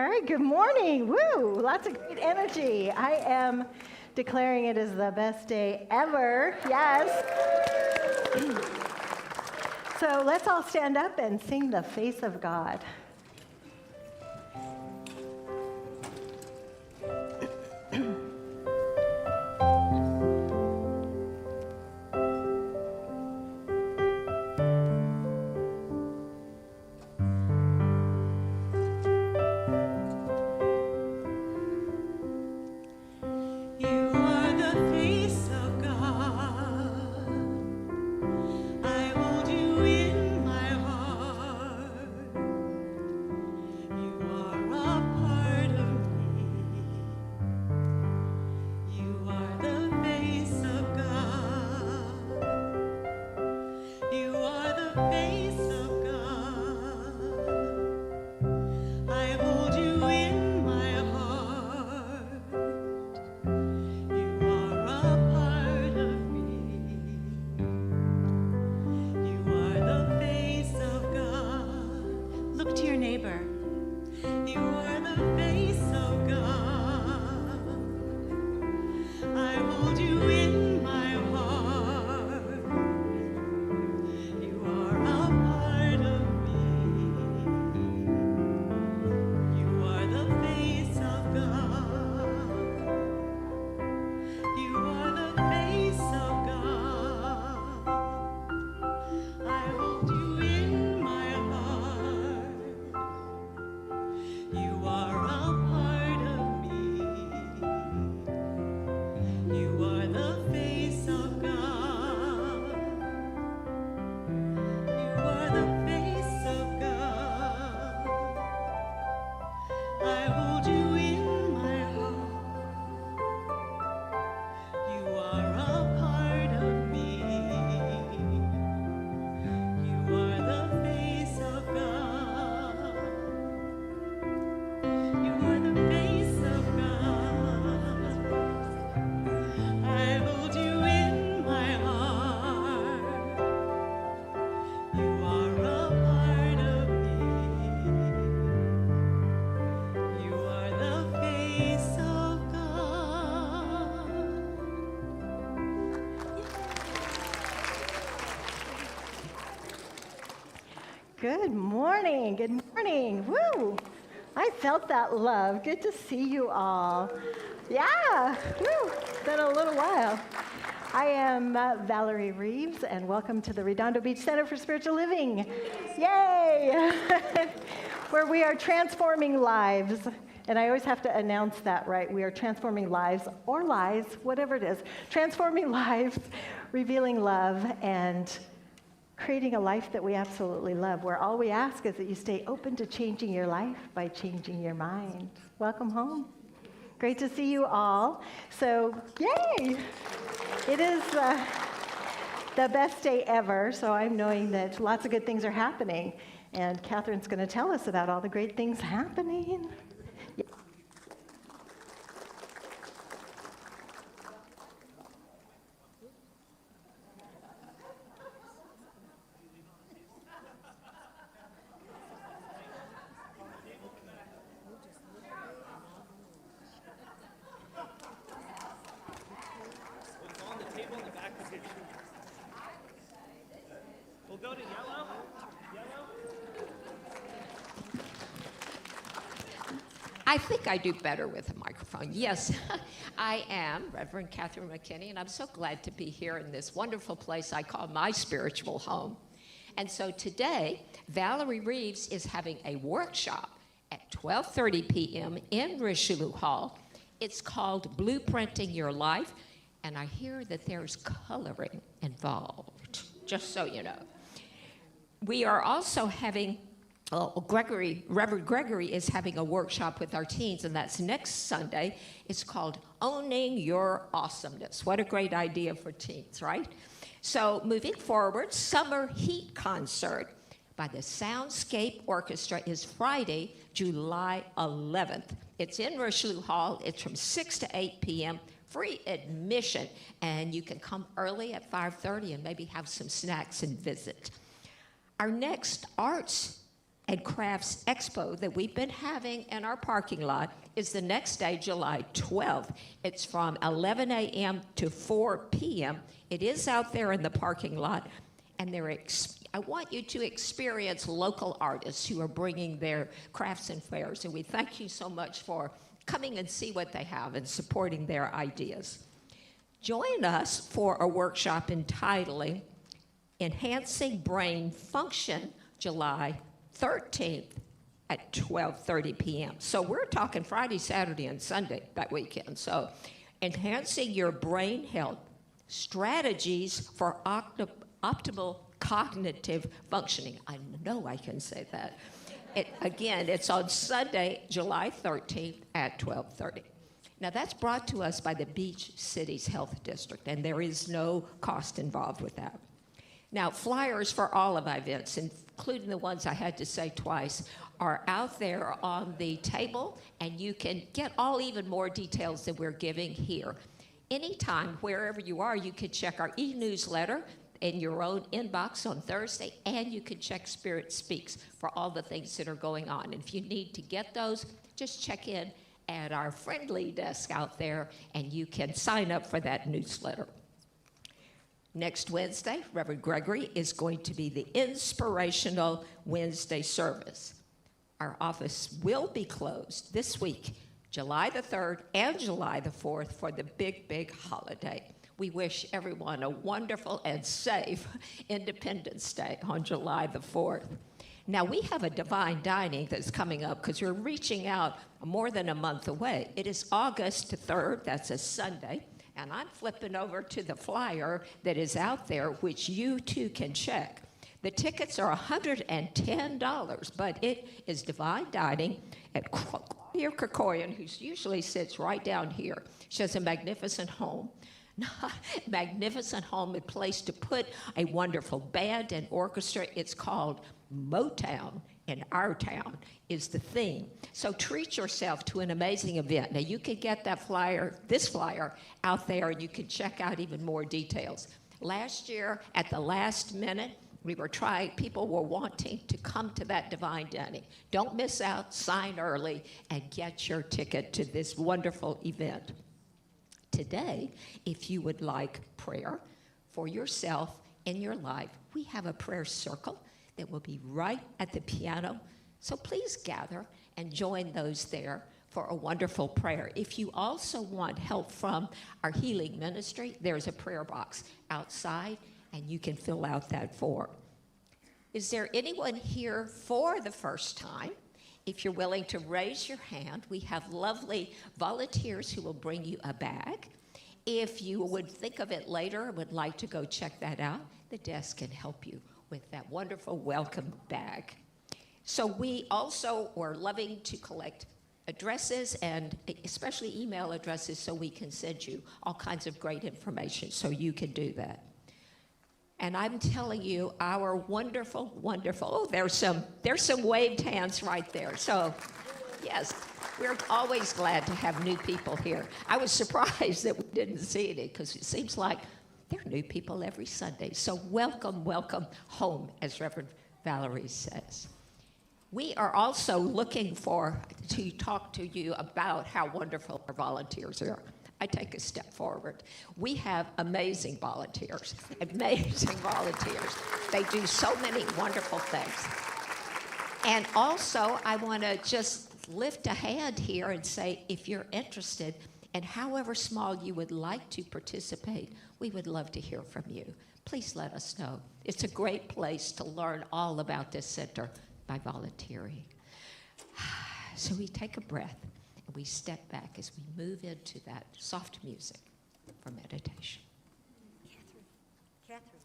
All right, good morning. Woo, lots of great energy. I am declaring it is the best day ever. Yes. So let's all stand up and sing the face of God. Good morning. Good morning. Woo! I felt that love. Good to see you all. Yeah. Woo! It's been a little while. I am Valerie Reeves, and welcome to the Redondo Beach Center for Spiritual Living. Yay! Where we are transforming lives. And I always have to announce that, right? We are transforming lives or lies, whatever it is. Transforming lives, revealing love, and creating a life that we absolutely love, where all we ask is that you stay open to changing your life by changing your mind. Welcome home. Great to see you all. So, yay! It is the best day ever, so I'm knowing that lots of good things are happening. And Catherine's going to tell us about all the great things happening. I think I do better with a microphone. Yes, I am Reverend Catherine McKinney, and I'm so glad to be here in this wonderful place I call my spiritual home. And so today, Valerie Reeves is having a workshop at 12:30 p.m. in Richelieu Hall. It's called Blueprinting Your Life, and I hear that there's coloring involved, just so you know. We are also having Reverend Gregory is having a workshop with our teens, and that's next Sunday. It's called Owning Your Awesomeness. What a great idea for teens, right? So moving forward, Summer Heat Concert by the Soundscape Orchestra is Friday, July 11th. It's in Richelieu Hall. It's from 6 to 8 p.m., free admission, and you can come early at 5:30 and maybe have some snacks and visit. Our next arts and Crafts Expo that we've been having in our parking lot is the next day, July 12th. It's from 11 a.m. to 4 p.m. It is out there in the parking lot, and I want you to experience local artists who are bringing their crafts and fairs, and we thank you so much for coming and see what they have and supporting their ideas. Join us for a workshop entitling Enhancing Brain Function, July 13th at 12:30 p.m. So we're talking Friday, Saturday, and Sunday that weekend. So enhancing your brain health, strategies for optimal cognitive functioning. I know I can say that. Again, it's on Sunday, July 13th at 12:30. Now, that's brought to us by the Beach Cities Health District, and there is no cost involved with that. Now, flyers for all of our events, including the ones I had to say twice, are out there on the table, and you can get even more details that we're giving here. Anytime, wherever you are, you can check our e-newsletter in your own inbox on Thursday, and you can check Spirit Speaks for all the things that are going on. And if you need to get those, just check in at our friendly desk out there, and you can sign up for that newsletter. Next Wednesday, Reverend Gregory is going to be the Inspirational Wednesday service. Our office will be closed this week, July the 3rd and July the 4th, for the big holiday. We wish everyone a wonderful and safe Independence Day on July the 4th. Now, we have a divine dining that's coming up because we're reaching out more than a month away. It is August 3rd, that's a Sunday, and I'm flipping over to the flyer that is out there, which you too can check. The tickets are $110, but it is divine dining at Claudia Krikoyan, who usually sits right down here. She has a magnificent home. Magnificent home, a place to put a wonderful band and orchestra. It's called Motown in Our Town is the theme. So treat yourself to an amazing event. Now, you can get that flyer, this flyer, out there, and you can check out even more details. Last year, at the last minute, people were wanting to come to that divine dining. Don't miss out, sign early, and get your ticket to this wonderful event. Today, if you would like prayer for yourself in your life, we have a prayer circle that will be right at the piano. So please gather and join those there for a wonderful prayer. If you also want help from our healing ministry, there's a prayer box outside, and you can fill out that form. Is there anyone here for the first time? If you're willing to raise your hand, we have lovely volunteers who will bring you a bag. If you would think of it later and would like to go check that out, the desk can help you with that wonderful welcome bag. So we also are loving to collect addresses, and especially email addresses, so we can send you all kinds of great information, so you can do that. And I'm telling you, our wonderful, there's some waved hands right there. So, yes, we're always glad to have new people here. I was surprised that we didn't see any, because it seems like there are new people every Sunday. So welcome home, as Reverend Valerie says. We are also looking to talk to you about how wonderful our volunteers are. I take a step forward. We have amazing volunteers. They do so many wonderful things. And also, I want to just lift a hand here and say, if you're interested, and however small you would like to participate, we would love to hear from you. Please let us know. It's a great place to learn all about this center by volunteering. So we take a breath. We step back as we move into that soft music for meditation. Catherine.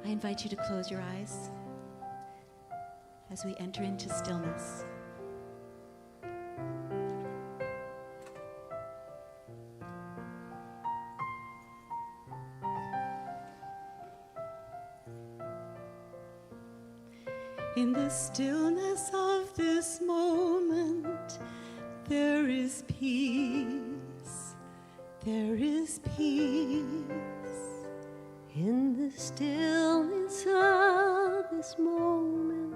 I invite you to close your eyes as we enter into stillness. In the stillness of this moment, There is peace, there is peace in the stillness of this moment.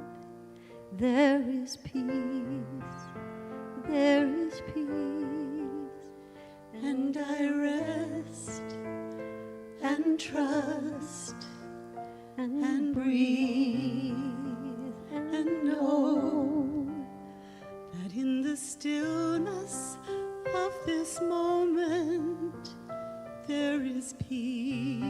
There is peace, there is peace, and I rest and trust and breathe and know that in the stillness of this moment there is peace.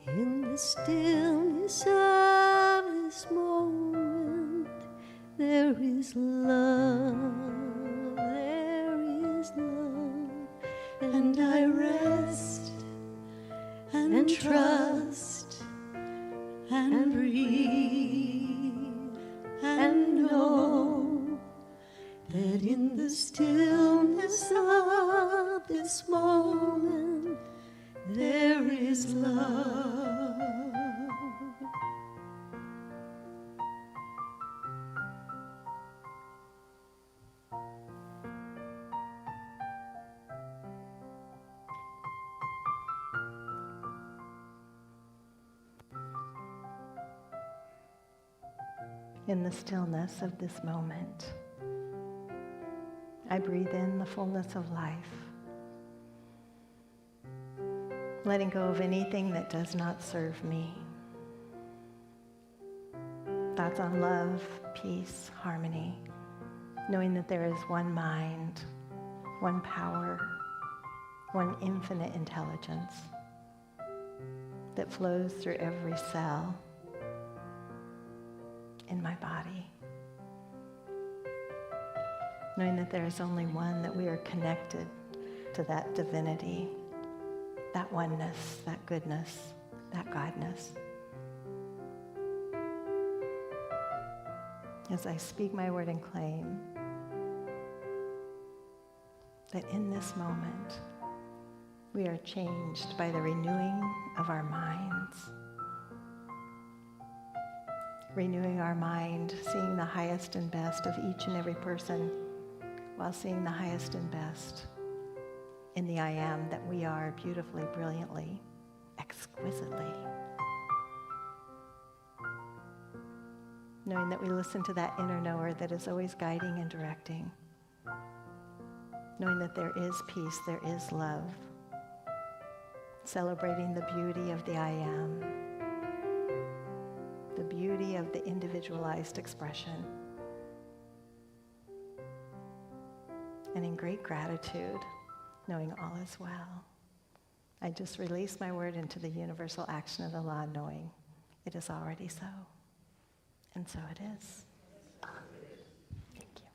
In the stillness of this moment, there is love, and I rest and trust and breathe and know that in the stillness of this moment, there is love. In the stillness of this moment, I breathe in the fullness of life, letting go of anything that does not serve me. Thoughts on love, peace, harmony, knowing that there is one mind, one power, one infinite intelligence that flows through every cell in my body. Knowing that there is only one, that we are connected to that divinity, that oneness, that goodness, that godness. As I speak my word and claim that in this moment we are changed by the renewing of our minds. Renewing our mind, seeing the highest and best of each and every person, while seeing the highest and best in the I am that we are beautifully, brilliantly, exquisitely. Knowing that we listen to that inner knower that is always guiding and directing. Knowing that there is peace, there is love. Celebrating the beauty of the I am. The beauty of the individualized expression. And in great gratitude, knowing all is well, I just release my word into the universal action of the law, knowing it is already so. And so it is. Thank you.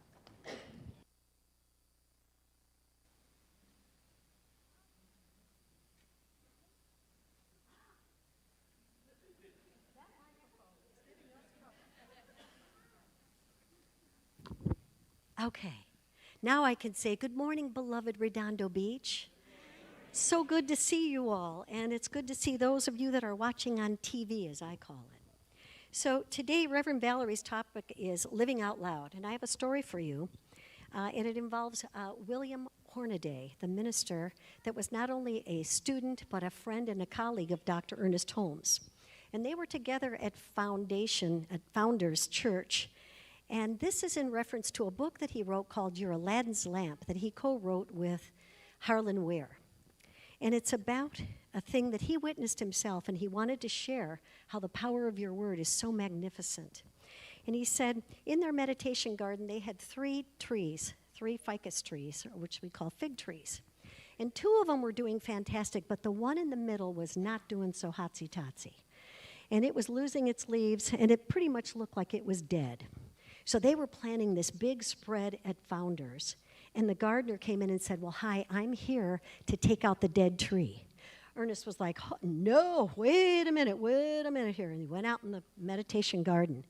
Okay, now I can say good morning, beloved Redondo Beach. So good to see you all, and it's good to see those of you that are watching on TV, as I call it. So today, Reverend Valerie's topic is living out loud, and I have a story for you, and it involves William Hornaday, the minister that was not only a student, but a friend and a colleague of Dr. Ernest Holmes. And they were together at Founders Church. And this is in reference to a book that he wrote called Your Aladdin's Lamp that he co-wrote with Harlan Ware. And it's about a thing that he witnessed himself, and he wanted to share how the power of your word is so magnificent. And he said in their meditation garden they had 3 ficus trees, which we call fig trees. And 2 of them were doing fantastic, but the one in the middle was not doing so hotsy-totsy. And it was losing its leaves, and it pretty much looked like it was dead. So they were planning this big spread at Founders, and the gardener came in and said, well, hi, I'm here to take out the dead tree. Ernest was like, "Oh, no, wait a minute here." And he went out in the meditation garden.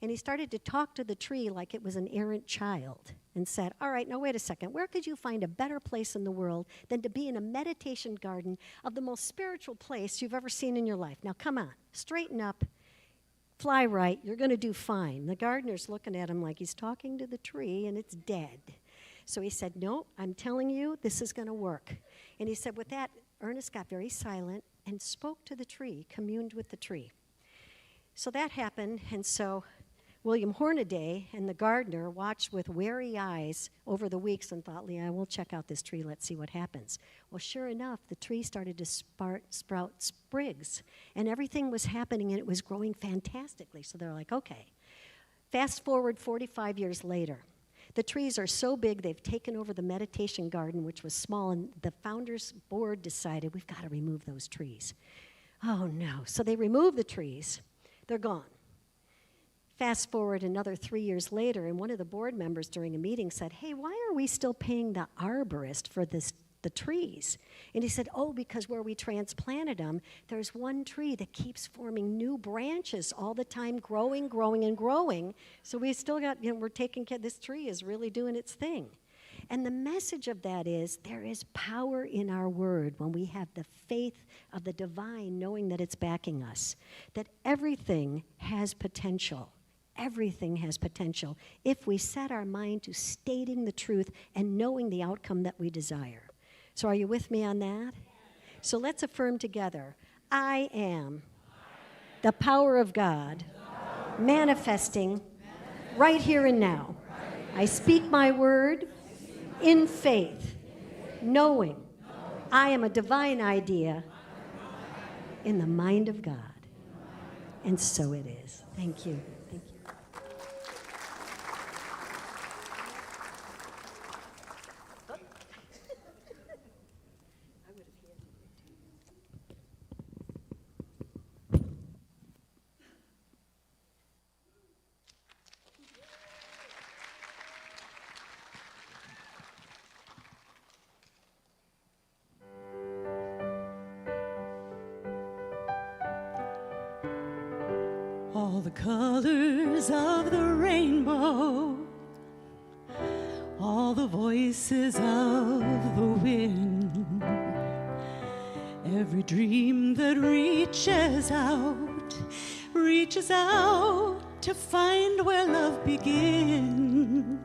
And he started to talk to the tree like it was an errant child and said, "All right, now wait a second. Where could you find a better place in the world than to be in a meditation garden of the most spiritual place you've ever seen in your life? Now come on, straighten up, fly right, you're going to do fine." The gardener's looking at him like he's talking to the tree and it's dead. So he said, "No, I'm telling you, this is going to work." And he said, with that, Ernest got very silent and spoke to the tree, communed with the tree. So that happened, and so William Hornaday and the gardener watched with wary eyes over the weeks and thought, "Leah, we'll check out this tree, let's see what happens." Well, sure enough, the tree started to sprout sprigs, and everything was happening, and it was growing fantastically. So they're like, okay. Fast forward 45 years later. The trees are so big, they've taken over the meditation garden, which was small, and the founders board decided, we've got to remove those trees. Oh, no. So they removed the trees. They're gone. Fast forward another 3 years later, and one of the board members during a meeting said, "Hey, why are we still paying the arborist for the trees?" And he said, "Oh, because where we transplanted them, there's one tree that keeps forming new branches all the time, growing, and growing. So we still got, we're taking care, this tree is really doing its thing." And the message of that is there is power in our word when we have the faith of the divine, knowing that it's backing us, that everything has potential. Everything has potential if we set our mind to stating the truth and knowing the outcome that we desire. So are you with me on that? So let's affirm together. I am the power of God manifesting right here and now. I speak my word in faith, knowing I am a divine idea in the mind of God. And so it is. Thank you. Thank you. All the colors of the rainbow, all the voices of the wind, every dream that reaches out to find where love begins.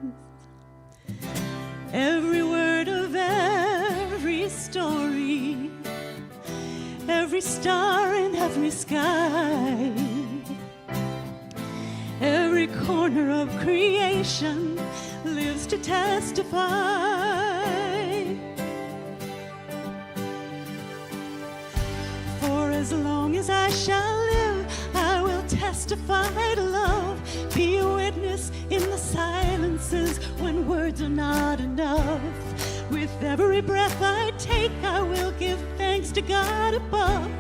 Every word of every story, every star in every sky, every corner of creation lives to testify. For as long as I shall live, I will testify to love, be a witness in the silences when words are not enough. With every breath I take, I will give thanks to God above.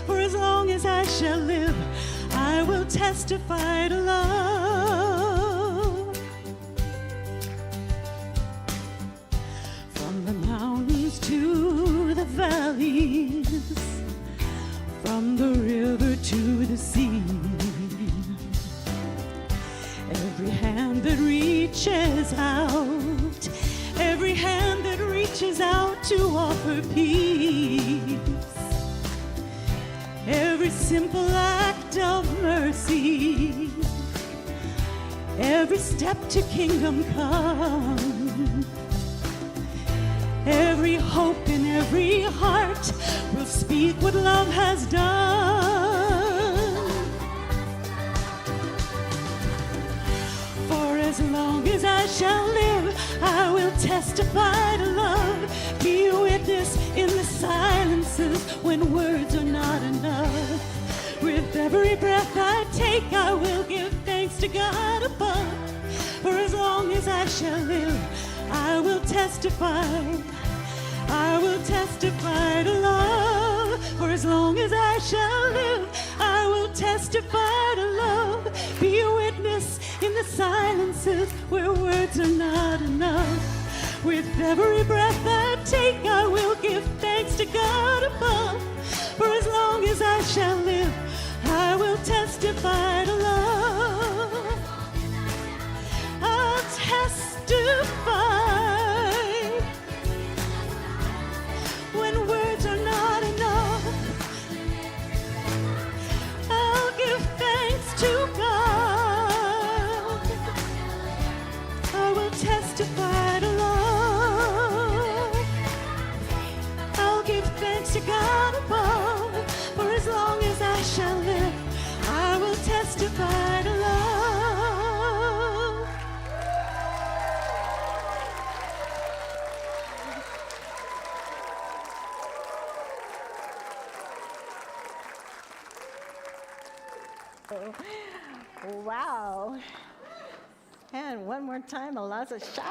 For as long as I shall live, I will testify to love. From the mountains to the valleys, from the river to the sea, every hand that reaches out, every hand that reaches out to offer peace, every simple act of mercy, every step to kingdom come, every hope in every heart will speak what love has done. For as long as I shall live, I will testify to love, be a witness in the silences when words are not enough. With every breath I take, I will give thanks to God above. For as long as I shall live, I will testify. I will testify to love. For as long as I shall live, I will testify to love. Be a witness in the silences where words are not enough. With every breath I take, I will give thanks to God above. For as long as I shall live, I will testify to love. I'll testify. When words are not enough, I'll give thanks to God. I will testify to love. I'll give thanks to God above. For as long as I shall live, I will testify to love. Wow. And one more time, Eliza Shaw.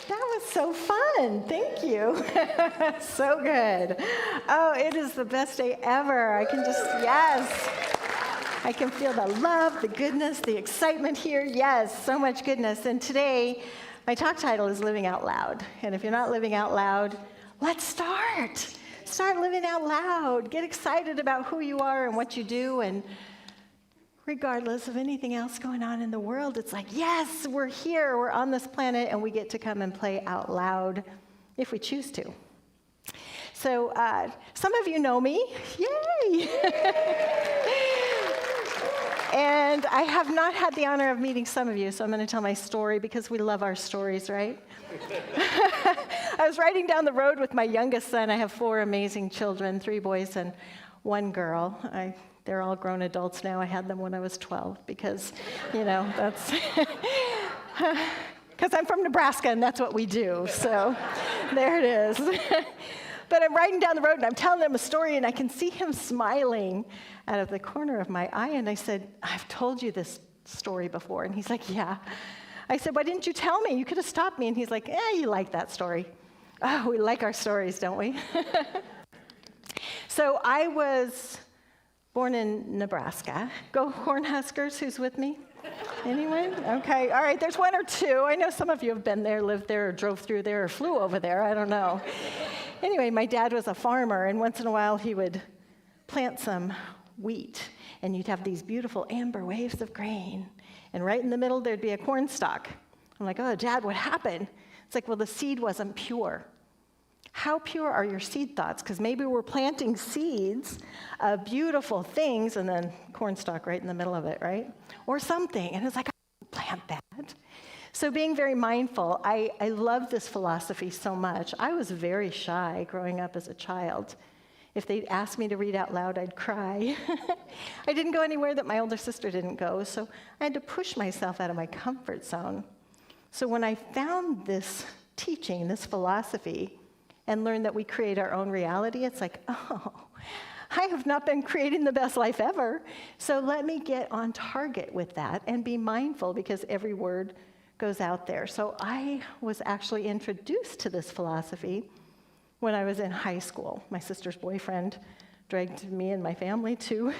That was so fun. Thank you. So good. Oh, it is the best day ever. I can just, yes. I can feel the love, the goodness, the excitement here. Yes, so much goodness. And today, my talk title is Living Out Loud. And if you're not living out loud, let's start. Start living out loud. Get excited about who you are and what you do. And regardless of anything else going on in the world, it's like, yes, we're here. We're on this planet, and we get to come and play out loud if we choose to. So some of you know me. Yay! And I have not had the honor of meeting some of you, so I'm going to tell my story because we love our stories, right? I was riding down the road with my youngest son. I have 4 amazing children, 3 boys and 1 girl. They're all grown adults now. I had them when I was 12 because, that's because I'm from Nebraska and that's what we do. So there it is. But I'm riding down the road and I'm telling him a story and I can see him smiling out of the corner of my eye. And I said, I've told you this story before. And he's like, yeah. I said, why didn't you tell me? You could have stopped me. And he's like, you like that story. Oh, we like our stories, don't we? So I was born in Nebraska. Go Cornhuskers, who's with me? Anyone? Okay, all right, there's 1 or 2. I know some of you have been there, lived there, or drove through there, or flew over there, I don't know. Anyway, my dad was a farmer, and once in a while he would plant some wheat, and you'd have these beautiful amber waves of grain, and right in the middle there'd be a corn stalk. I'm like, oh, Dad, what happened? It's like, well, the seed wasn't pure. How pure are your seed thoughts? Because maybe we're planting seeds of beautiful things and then corn stalk right in the middle of it, right? Or something. And it's like, I didn't plant that. So being very mindful, I love this philosophy so much. I was very shy growing up as a child. If they'd ask me to read out loud, I'd cry. I didn't go anywhere that my older sister didn't go, so I had to push myself out of my comfort zone. So when I found this teaching, this philosophy, and learned that we create our own reality, it's like, oh, I have not been creating the best life ever. So let me get on target with that and be mindful because every word goes out there. So I was actually introduced to this philosophy when I was in high school. My sister's boyfriend dragged me and my family to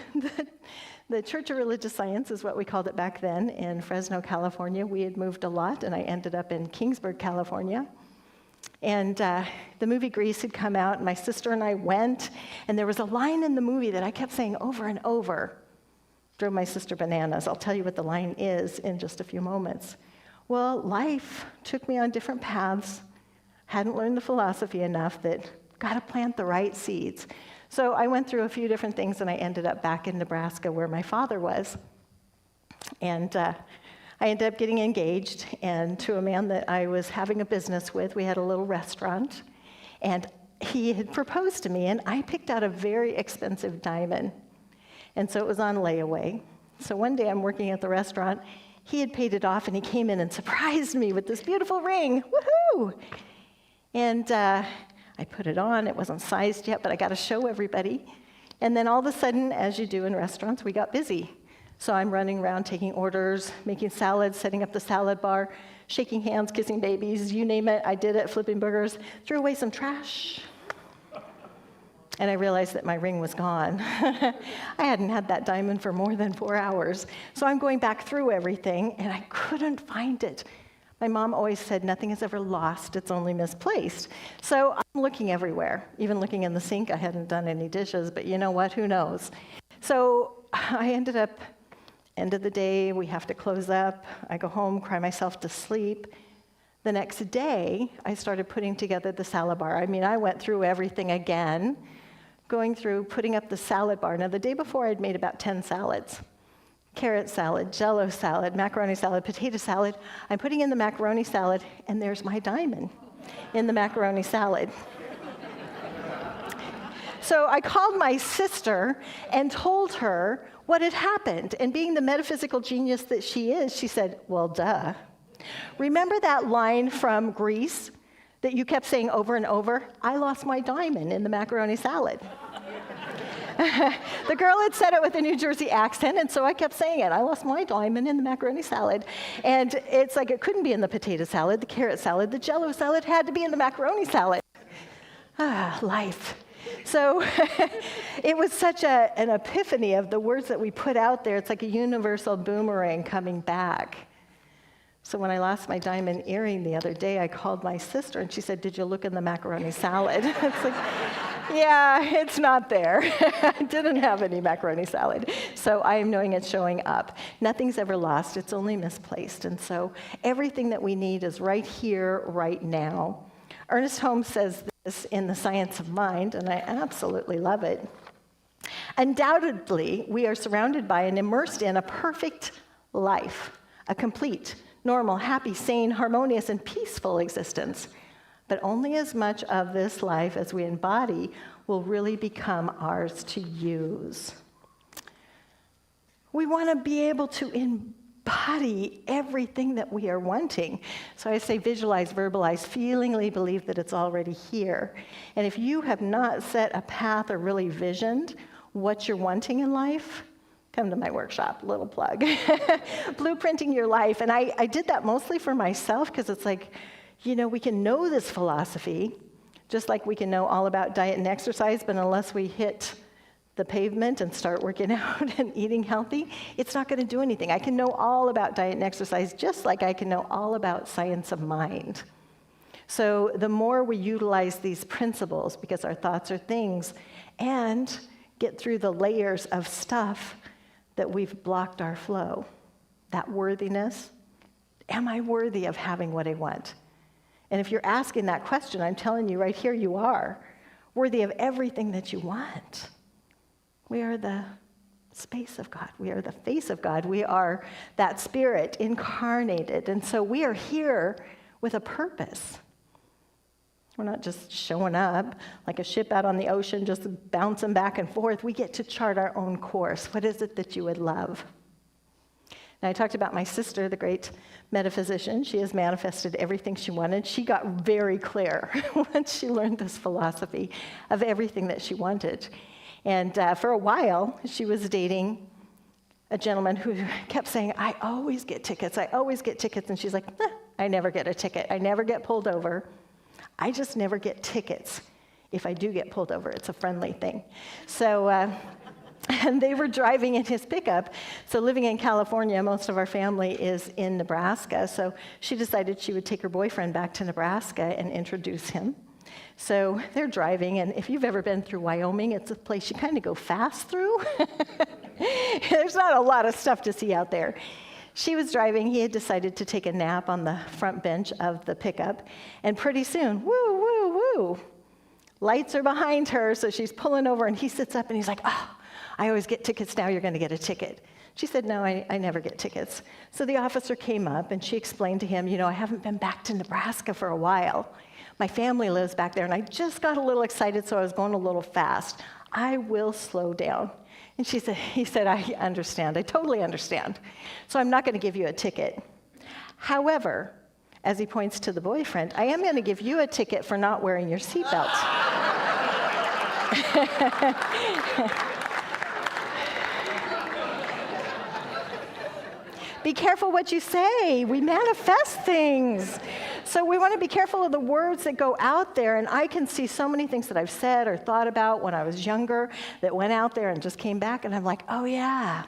the Church of Religious Science, is what we called it back then, in Fresno, California. We had moved a lot, and I ended up in Kingsburg, California. And the movie Grease had come out, and my sister and I went, and there was a line in the movie that I kept saying over and over. Drove my sister bananas. I'll tell you what the line is in just a few moments. Well, life took me on different paths. Hadn't learned the philosophy enough that got to plant the right seeds. So I went through a few different things, and I ended up back in Nebraska where my father was. And I ended up getting engaged, and to a man that I was having a business with. We had a little restaurant, and he had proposed to me, and I picked out a very expensive diamond. And so it was on layaway. So one day I'm working at the restaurant. He had paid it off, and he came in and surprised me with this beautiful ring. Woohoo! And I put it on. It wasn't sized yet, but I got to show everybody. And then all of a sudden, as you do in restaurants, we got busy. So I'm running around taking orders, making salads, setting up the salad bar, shaking hands, kissing babies, you name it, I did it, flipping burgers, threw away some trash. and I realized that my ring was gone. I hadn't had that diamond for more than 4 hours. So I'm going back through everything, and I couldn't find it. My mom always said, nothing is ever lost, it's only misplaced. So I'm looking everywhere, even looking in the sink. I hadn't done any dishes, but you know what, who knows? So I ended up, end of the day, we have to close up. I go home, cry myself to sleep. The next day, I started putting together the salad bar. I mean, I went through everything again, going through, putting up the salad bar. Now, the day before, I'd made about 10 salads. Carrot salad, Jell-O salad, macaroni salad, potato salad. I'm putting in the macaroni salad, and there's my diamond in the macaroni salad. So I called my sister and told her what had happened. And being the metaphysical genius that she is, she said, well, duh. Remember that line from Grease that you kept saying over and over? I lost my diamond in the macaroni salad. The girl had said it with a New Jersey accent, and so I kept saying it. I lost my diamond in the macaroni salad. And it's like it couldn't be in the potato salad, the carrot salad, the Jell-O salad had to be in the macaroni salad. Life. So it was such an epiphany of the words that we put out there. It's like a universal boomerang coming back. So when I lost my diamond earring the other day, I called my sister, and she said, did you look in the macaroni salad? It's like, yeah, it's not there. I didn't have any macaroni salad. So I am knowing it's showing up. Nothing's ever lost. It's only misplaced. And so everything that we need is right here, right now. Ernest Holmes says this in The Science of Mind, and I absolutely love it. Undoubtedly, we are surrounded by and immersed in a perfect life, a complete, normal, happy, sane, harmonious, and peaceful existence. But only as much of this life as we embody will really become ours to use. We want to be able to embody everything that we are wanting. So I say visualize, verbalize, feelingly believe that it's already here. And if you have not set a path or really visioned what you're wanting in life, come to my workshop, little plug. Blueprinting your life. And I did that mostly for myself because it's like, you know, we can know this philosophy, just like we can know all about diet and exercise, but unless we hit the pavement and start working out and eating healthy, it's not going to do anything. I can know all about diet and exercise just like I can know all about science of mind. So the more we utilize these principles, because our thoughts are things, and get through the layers of stuff that we've blocked our flow, that worthiness, am I worthy of having what I want? And if you're asking that question, I'm telling you right here, you are worthy of everything that you want. We are the space of God. We are the face of God. We are that spirit incarnated. And so we are here with a purpose. We're not just showing up like a ship out on the ocean, just bouncing back and forth. We get to chart our own course. What is it that you would love? Now, I talked about my sister, the great metaphysician. She has manifested everything she wanted. She got very clear once she learned this philosophy of everything that she wanted. And for a while, she was dating a gentleman who kept saying, I always get tickets. I always get tickets. And she's like, I never get a ticket. I never get pulled over. I just never get tickets. If I do get pulled over, it's a friendly thing. So, and they were driving in his pickup. So living in California, most of our family is in Nebraska. So she decided she would take her boyfriend back to Nebraska and introduce him. So they're driving, and if you've ever been through Wyoming, it's a place you kind of go fast through. There's not a lot of stuff to see out there. She was driving. He had decided to take a nap on the front bench of the pickup, and pretty soon, woo, woo, woo, lights are behind her, so she's pulling over, and he sits up, and he's like, oh, I always get tickets now, you're going to get a ticket. She said, no, I never get tickets. So the officer came up, and she explained to him, I haven't been back to Nebraska for a while. My family lives back there, and I just got a little excited, so I was going a little fast. I will slow down. And he said, I understand. I totally understand. So I'm not going to give you a ticket. However, as he points to the boyfriend, I am going to give you a ticket for not wearing your seatbelt. Be careful what you say. We manifest things. So we want to be careful of the words that go out there, and I can see so many things that I've said or thought about when I was younger that went out there and just came back, and I'm like, oh yeah,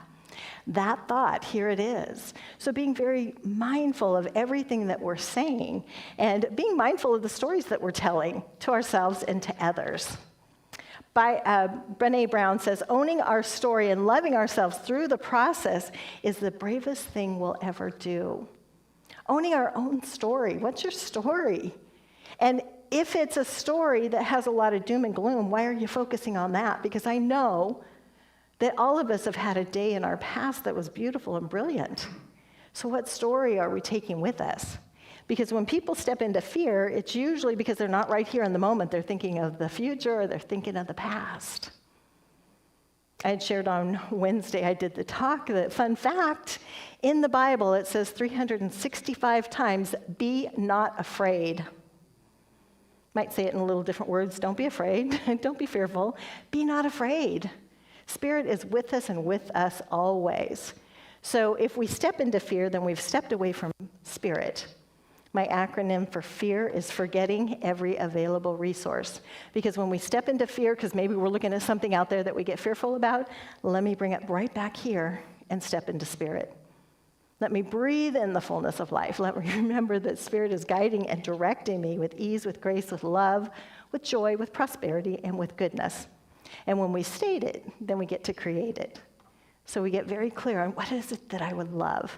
that thought, here it is. So being very mindful of everything that we're saying and being mindful of the stories that we're telling to ourselves and to others. Brené Brown says, owning our story and loving ourselves through the process is the bravest thing we'll ever do. Owning our own story. What's your story? And if it's a story that has a lot of doom and gloom, why are you focusing on that? Because I know that all of us have had a day in our past that was beautiful and brilliant. So what story are we taking with us? Because when people step into fear, it's usually because they're not right here in the moment. They're thinking of the future or they're thinking of the past. I had shared on Wednesday, I did the talk, that fun fact, in the Bible it says 365 times, be not afraid. Might say it in a little different words, don't be afraid, don't be fearful, be not afraid. Spirit is with us and with us always. So if we step into fear, then we've stepped away from Spirit. My acronym for fear is forgetting every available resource. Because when we step into fear, because maybe we're looking at something out there that we get fearful about, let me bring it right back here and step into Spirit. Let me breathe in the fullness of life. Let me remember that Spirit is guiding and directing me with ease, with grace, with love, with joy, with prosperity, and with goodness. And when we state it, then we get to create it. So we get very clear on what is it that I would love.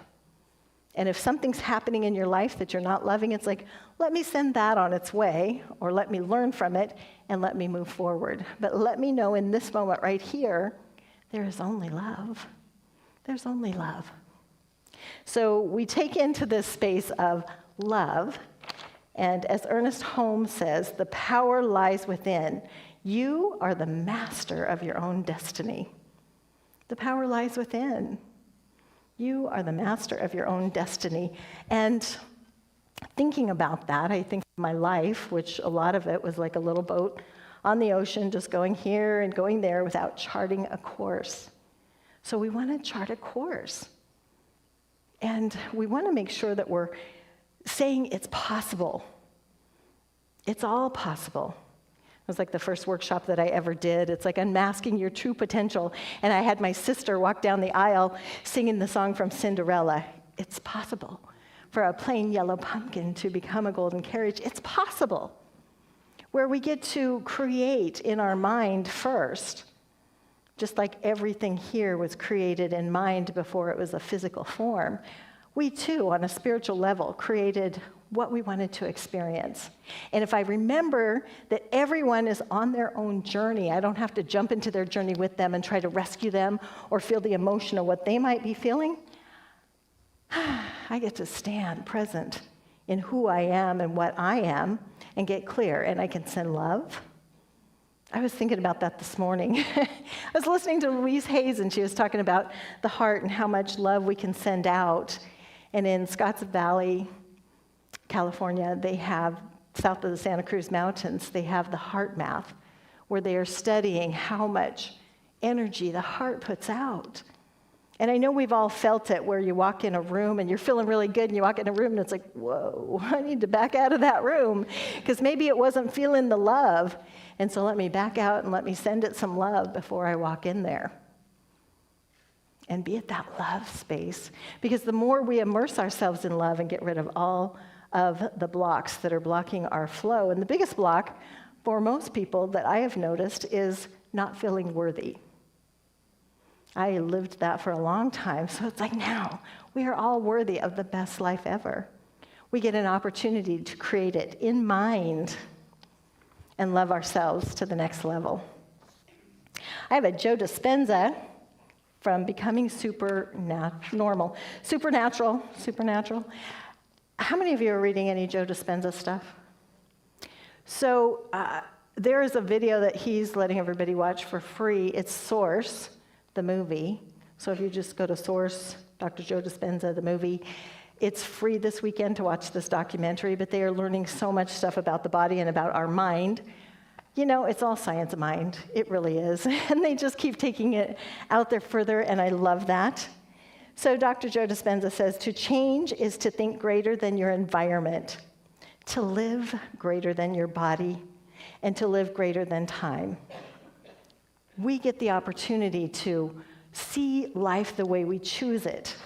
And if something's happening in your life that you're not loving, it's like, let me send that on its way, or let me learn from it, and let me move forward. But let me know in this moment right here, there is only love. There's only love. So we take into this space of love, and as Ernest Holmes says, the power lies within. You are the master of your own destiny. The power lies within. You are the master of your own destiny. And thinking about that, I think of my life, which a lot of it was like a little boat on the ocean, just going here and going there without charting a course. So we want to chart a course. And we want to make sure that we're saying it's possible. It's all possible. It was like the first workshop that I ever did. It's like unmasking your true potential. And I had my sister walk down the aisle singing the song from Cinderella. It's possible for a plain yellow pumpkin to become a golden carriage. It's possible. Where we get to create in our mind first, just like everything here was created in mind before it was a physical form, we too, on a spiritual level, created what we wanted to experience. And if I remember that everyone is on their own journey, I don't have to jump into their journey with them and try to rescue them or feel the emotion of what they might be feeling, I get to stand present in who I am and what I am and get clear, and I can send love. I was thinking about that this morning. I was listening to Louise Hayes, and she was talking about the heart and how much love we can send out. And in Scotts Valley, California, they have, south of the Santa Cruz Mountains, they have the heart math, where they are studying how much energy the heart puts out. And I know we've all felt it, where you walk in a room and you're feeling really good, and you walk in a room and it's like, whoa, I need to back out of that room, because maybe it wasn't feeling the love. And so let me back out and let me send it some love before I walk in there. And be at that love space. Because the more we immerse ourselves in love and get rid of all of the blocks that are blocking our flow, and the biggest block for most people that I have noticed is not feeling worthy. I lived that for a long time, so it's like now, we are all worthy of the best life ever. We get an opportunity to create it in mind and love ourselves to the next level. I have a Joe Dispenza from Becoming Supernatural. How many of you are reading any Joe Dispenza stuff? So there is a video that he's letting everybody watch for free. It's Source, the movie. So if you just go to Source, Dr. Joe Dispenza, the movie, it's free this weekend to watch this documentary, but they are learning so much stuff about the body and about our mind. You know, it's all science of mind. It really is. And they just keep taking it out there further, and I love that. So Dr. Joe Dispenza says, to change is to think greater than your environment. to live greater than your body and to live greater than time. We get the opportunity to see life the way we choose it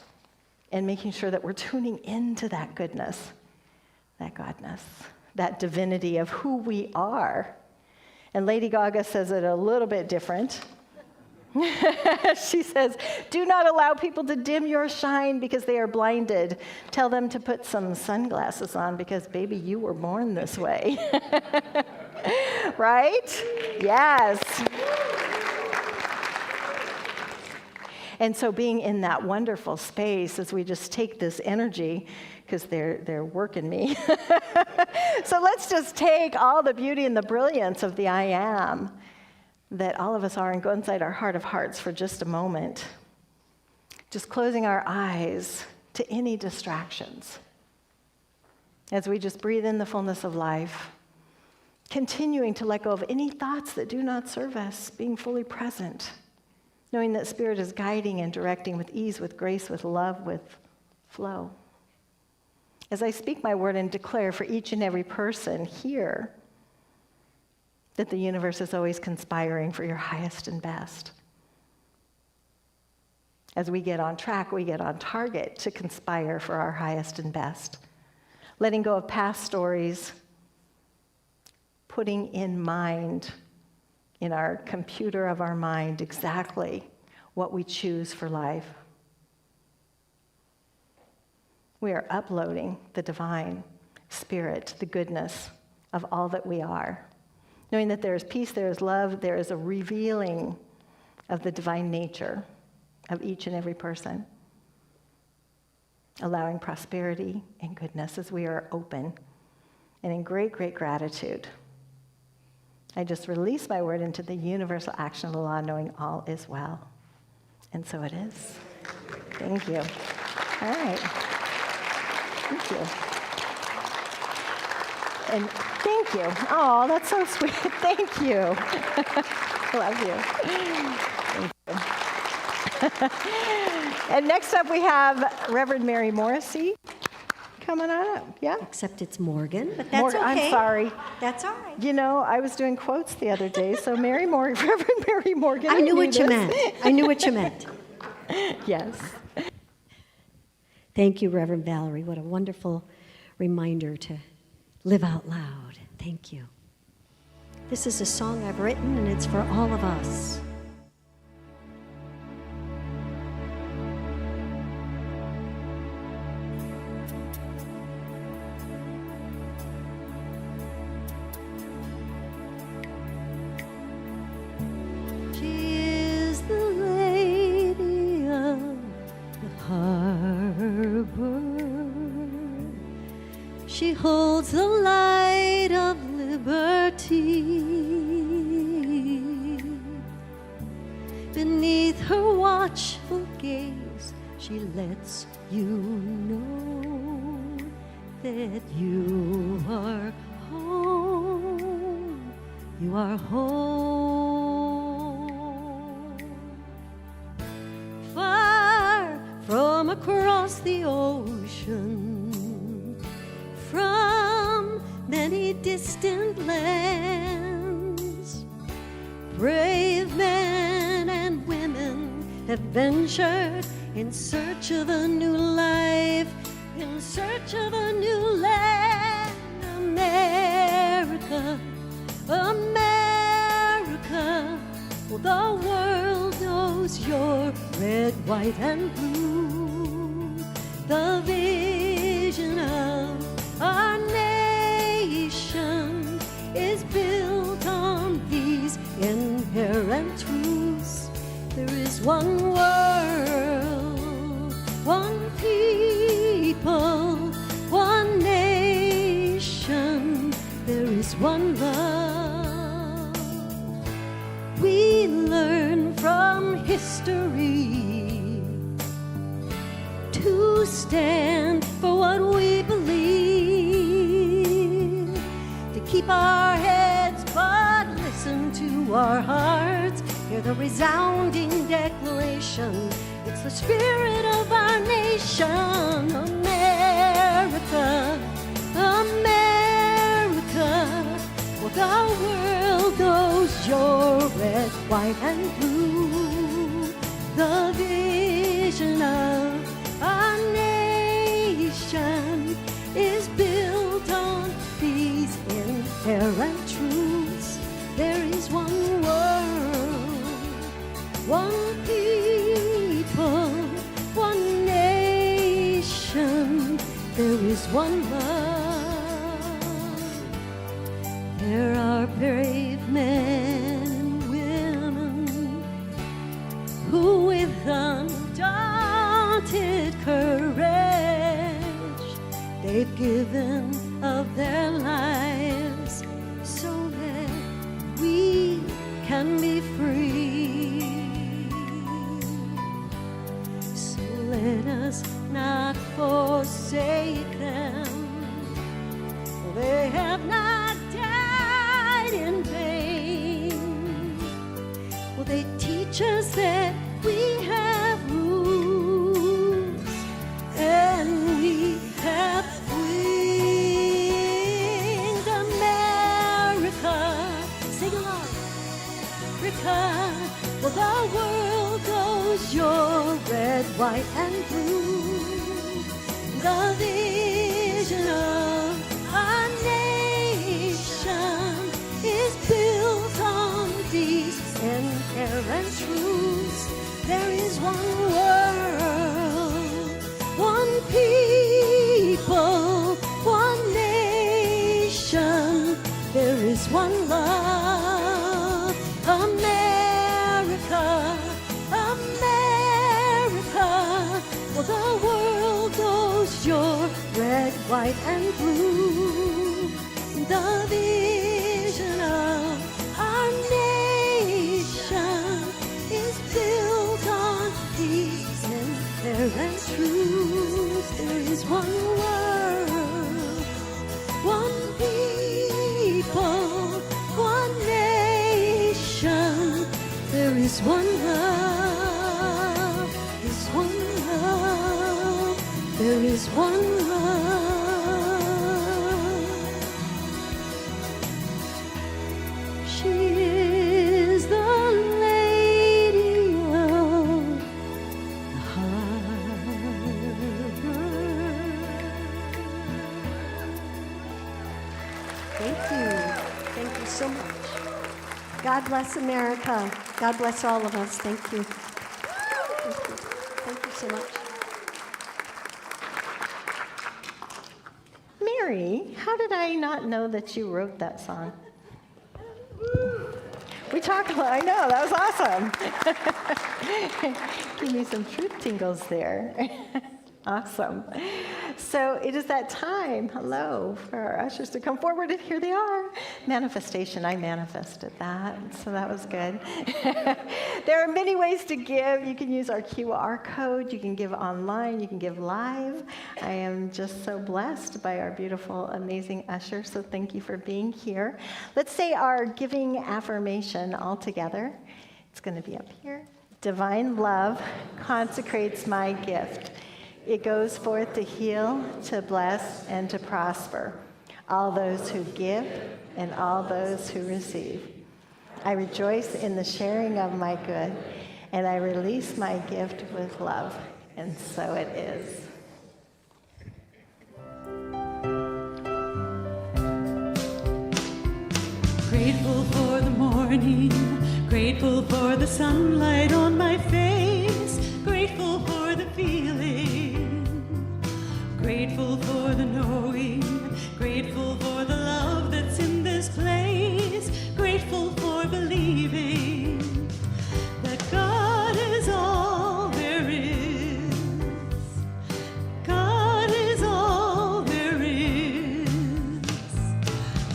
and making sure that we're tuning into that goodness, that godness, that divinity of who we are. And Lady Gaga says it a little bit different. She says, do not allow people to dim your shine because they are blinded. Tell them to put some sunglasses on because, baby, you were born this way. Right? Yes. And so being in that wonderful space as we just take this energy, because they're working me. So let's just take all the beauty and the brilliance of the I am that all of us are and go inside our heart of hearts for just a moment. Just closing our eyes to any distractions. As we just breathe in the fullness of life, continuing to let go of any thoughts that do not serve us, being fully present, knowing that Spirit is guiding and directing with ease, with grace, with love, with flow. As I speak my word and declare for each and every person here that the universe is always conspiring for your highest and best. As we get on track, we get on target to conspire for our highest and best. Letting go of past stories, putting in mind, in our computer of our mind, exactly what we choose for life. We are uploading the divine spirit, the goodness of all that we are. Knowing that there is peace, there is love, there is a revealing of the divine nature of each and every person. Allowing prosperity and goodness as we are open. And in great, great gratitude, I just release my word into the universal action of the law, knowing all is well. And so it is. Thank you. All right. Thank you. And thank you. Oh, that's so sweet. Thank you. Love you. Thank you. And next up we have Reverend Mary Morrissey coming on up. Yeah? Except it's Morgan, but that's okay. I'm sorry. That's all right. You know, I was doing quotes the other day, so Reverend Mary Morgan. I knew what you meant. I knew what you meant. Yes. Thank you, Reverend Valerie. What a wonderful reminder to live out loud. Thank you. This is a song I've written, and it's for all of us. She is the lady of the harbor. She holds the light of liberty. Beneath her watchful gaze, she lets you know that you are home. You are home. Far from across the ocean, from many distant lands, brave men and women have ventured in search of a new life, in search of a new land. America, America, well, the world knows you're red, white, and blue. The vision of our nation is built on these inherent truths. There is one world, one people, one nation. There is one love. We learn from history to stand for what we believe, to keep our heads but listen to our hearts. Hear the resounding declaration. It's the spirit of our nation. America, America. the world knows you're red, white, and blue. The vision of a nation is built on these inherent truths. There is one world, one people, one nation. There is one love. There are brave men and women who with undaunted courage they've given of their lives so that we can be free. So let us not forsake them. They have not died in vain. Well, they teach us that we have rules and we have wings. America, sing along. America, well, the world knows you're red, white, and blue. The vision of our nation is built on these inherent truths. There is one world, one people, one nation. There is one love. America, America, well, the world knows you're red, white, and blue. The vision of our nation is built on these inherent truths. There is one world, one people, one nation. There is one love, is one love. There is one love. She is the lady of the heart. Thank you. Thank you so much. God bless America. God bless all of us. Thank you. Thank you. Thank you so much. Mary, how did I not know that you wrote that song? We talked a lot. I know, that was awesome. Give me some truth tingles there. Awesome. So it is that time, hello, for our ushers to come forward, and here they are. Manifestation, I manifested that, so that was good. There are many ways to give. You can use our QR code, you can give online, you can give live. I am just so blessed by our beautiful, amazing ushers, so thank you for being here. Let's say our giving affirmation all together. It's going to be up here. Divine love consecrates my gift. It goes forth to heal, to bless, and to prosper all those who give and all those who receive. I rejoice in the sharing of my good, and I release my gift with love. And so it is. Grateful for the morning, grateful for the sunlight on my face, grateful for the feeling, grateful for the knowing, grateful for the love that's in this place, grateful for believing that God is all there is. God is all there is.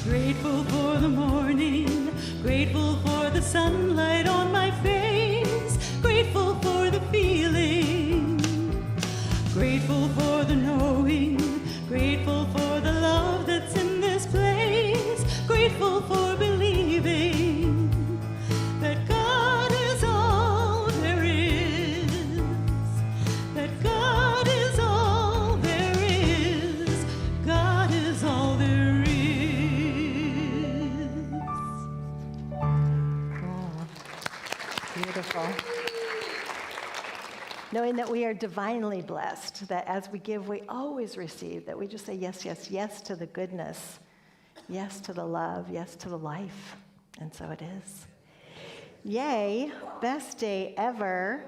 Grateful for the morning, grateful for the sunlight on my face, grateful knowing that we are divinely blessed, that as we give, we always receive, that we just say yes, yes, yes to the goodness, yes to the love, yes to the life. And so it is. Yay, best day ever.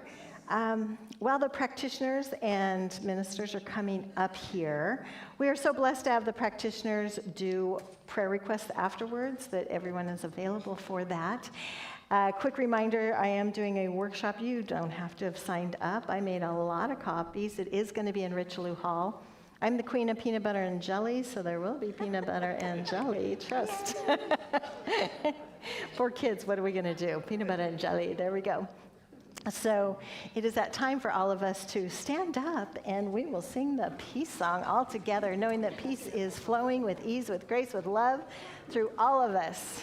While the practitioners and ministers are coming up here, we are so blessed to have the practitioners do prayer requests afterwards, that everyone is available for that. Quick reminder, I am doing a workshop. You don't have to have signed up. I made a lot of copies. It is going to be in Richelieu Hall. I'm the queen of peanut butter and jelly, so there will be peanut butter and jelly, trust. Poor kids, what are we going to do? Peanut butter and jelly, there we go. So it is that time for all of us to stand up, and we will sing the peace song all together, knowing that peace is flowing with ease, with grace, with love through all of us.